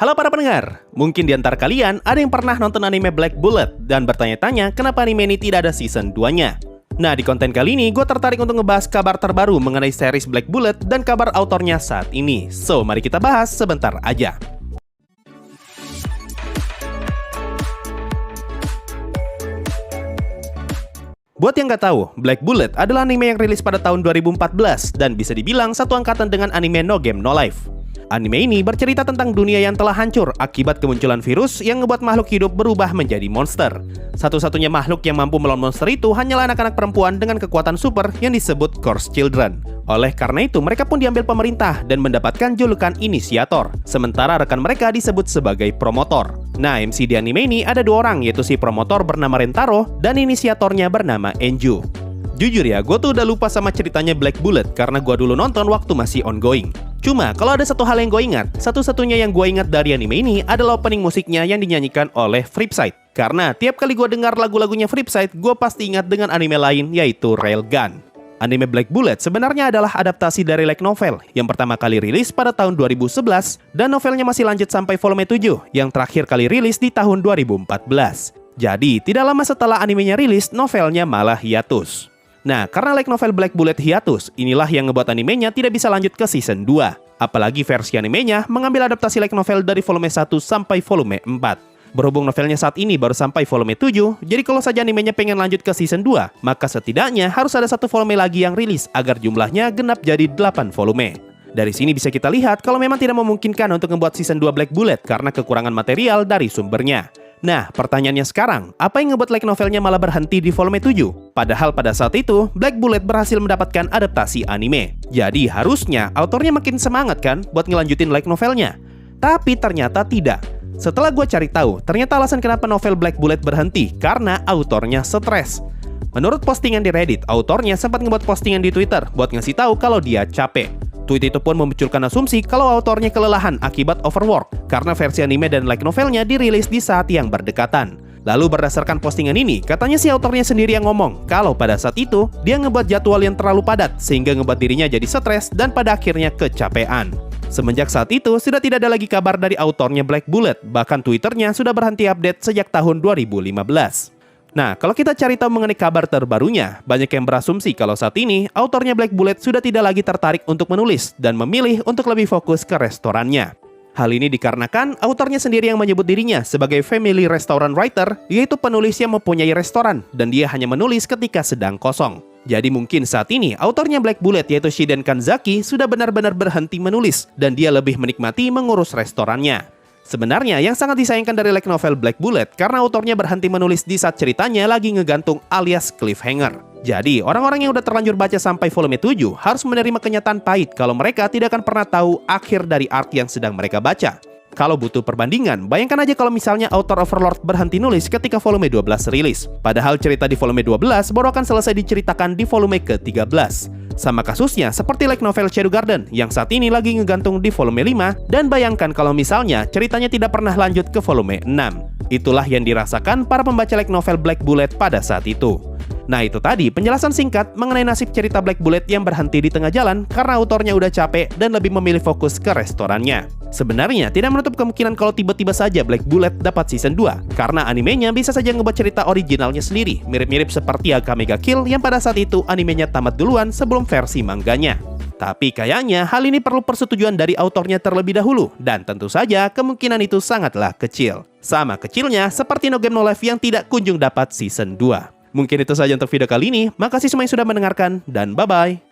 Halo para pendengar, mungkin di antara kalian ada yang pernah nonton anime Black Bullet dan bertanya-tanya kenapa anime ini tidak ada season 2-nya. Nah, di konten kali ini gue tertarik untuk ngebahas kabar terbaru mengenai series Black Bullet dan kabar autornya saat ini. So, mari kita bahas sebentar aja. Buat yang nggak tahu, Black Bullet adalah anime yang rilis pada tahun 2014 dan bisa dibilang satu angkatan dengan anime No Game No Life. Anime ini bercerita tentang dunia yang telah hancur akibat kemunculan virus yang ngebuat makhluk hidup berubah menjadi monster. Satu-satunya makhluk yang mampu melawan monster itu hanyalah anak-anak perempuan dengan kekuatan super yang disebut Cursed Children. Oleh karena itu, mereka pun diambil pemerintah dan mendapatkan julukan inisiator, sementara rekan mereka disebut sebagai promotor. Nah, MC di anime ini ada dua orang, yaitu si promotor bernama Rentaro dan inisiatornya bernama Enju. Jujur ya, gue tuh udah lupa sama ceritanya Black Bullet karena gue dulu nonton waktu masih ongoing. Cuma, kalau ada satu hal yang gue ingat, satu-satunya yang gue ingat dari anime ini adalah opening musiknya yang dinyanyikan oleh Flipside. Karena tiap kali gue dengar lagu-lagunya Flipside, gue pasti ingat dengan anime lain, yaitu Railgun. Anime Black Bullet sebenarnya adalah adaptasi dari light novel yang pertama kali rilis pada tahun 2011 dan novelnya masih lanjut sampai volume 7 yang terakhir kali rilis di tahun 2014. Jadi, tidak lama setelah animenya rilis, novelnya malah hiatus. Nah, karena light novel Black Bullet hiatus, inilah yang ngebuat animenya tidak bisa lanjut ke season 2. Apalagi versi animenya mengambil adaptasi light novel dari volume 1 sampai volume 4. Berhubung novelnya saat ini baru sampai volume 7, jadi kalau saja animenya pengen lanjut ke season 2, maka setidaknya harus ada satu volume lagi yang rilis agar jumlahnya genap jadi 8 volume. Dari sini bisa kita lihat kalau memang tidak memungkinkan untuk membuat season 2 Black Bullet karena kekurangan material dari sumbernya. Nah, pertanyaannya sekarang, apa yang ngebuat light novelnya malah berhenti di volume 7? Padahal pada saat itu, Black Bullet berhasil mendapatkan adaptasi anime. Jadi harusnya autornya makin semangat kan buat ngelanjutin light novelnya. Tapi ternyata tidak. Setelah gue cari tahu, ternyata alasan kenapa novel Black Bullet berhenti karena autornya stres. Menurut postingan di Reddit, autornya sempat ngebuat postingan di Twitter buat ngasih tahu kalau dia capek. Tweet itu pun memunculkan asumsi kalau autornya kelelahan akibat overwork karena versi anime dan light novelnya dirilis di saat yang berdekatan. Lalu berdasarkan postingan ini, katanya si autornya sendiri yang ngomong kalau pada saat itu dia ngebuat jadwal yang terlalu padat sehingga ngebuat dirinya jadi stres dan pada akhirnya kecapean. Semenjak saat itu, sudah tidak ada lagi kabar dari autornya Black Bullet, bahkan Twitternya sudah berhenti update sejak tahun 2015. Nah, kalau kita cari tahu mengenai kabar terbarunya, banyak yang berasumsi kalau saat ini, autornya Black Bullet sudah tidak lagi tertarik untuk menulis dan memilih untuk lebih fokus ke restorannya. Hal ini dikarenakan autornya sendiri yang menyebut dirinya sebagai family restaurant writer, yaitu penulis yang mempunyai restoran, dan dia hanya menulis ketika sedang kosong. Jadi mungkin saat ini, autornya Black Bullet yaitu Shiden Kanzaki sudah benar-benar berhenti menulis, dan dia lebih menikmati mengurus restorannya. Sebenarnya yang sangat disayangkan dari light novel Black Bullet karena autornya berhenti menulis di saat ceritanya lagi ngegantung alias cliffhanger. Jadi orang-orang yang udah terlanjur baca sampai volume 7 harus menerima kenyataan pahit kalau mereka tidak akan pernah tahu akhir dari arc yang sedang mereka baca. Kalau butuh perbandingan, bayangkan aja kalau misalnya author Overlord berhenti nulis ketika volume 12 rilis. Padahal cerita di volume 12 baru akan selesai diceritakan di volume ke-13. Sama kasusnya seperti light novel Shadow Garden yang saat ini lagi ngegantung di volume 5, dan bayangkan kalau misalnya ceritanya tidak pernah lanjut ke volume 6. Itulah yang dirasakan para pembaca light novel Black Bullet pada saat itu. Nah, itu tadi penjelasan singkat mengenai nasib cerita Black Bullet yang berhenti di tengah jalan karena autornya udah capek dan lebih memilih fokus ke restorannya. Sebenarnya tidak menutup kemungkinan kalau tiba-tiba saja Black Bullet dapat season 2 karena animenya bisa saja ngebuat cerita originalnya sendiri, mirip-mirip seperti Akame ga Kill yang pada saat itu animenya tamat duluan sebelum versi mangganya. Tapi kayaknya hal ini perlu persetujuan dari autornya terlebih dahulu, dan tentu saja kemungkinan itu sangatlah kecil. Sama kecilnya seperti No Game No Life yang tidak kunjung dapat season 2. Mungkin itu saja untuk video kali ini. Makasih semua yang sudah mendengarkan, dan bye-bye.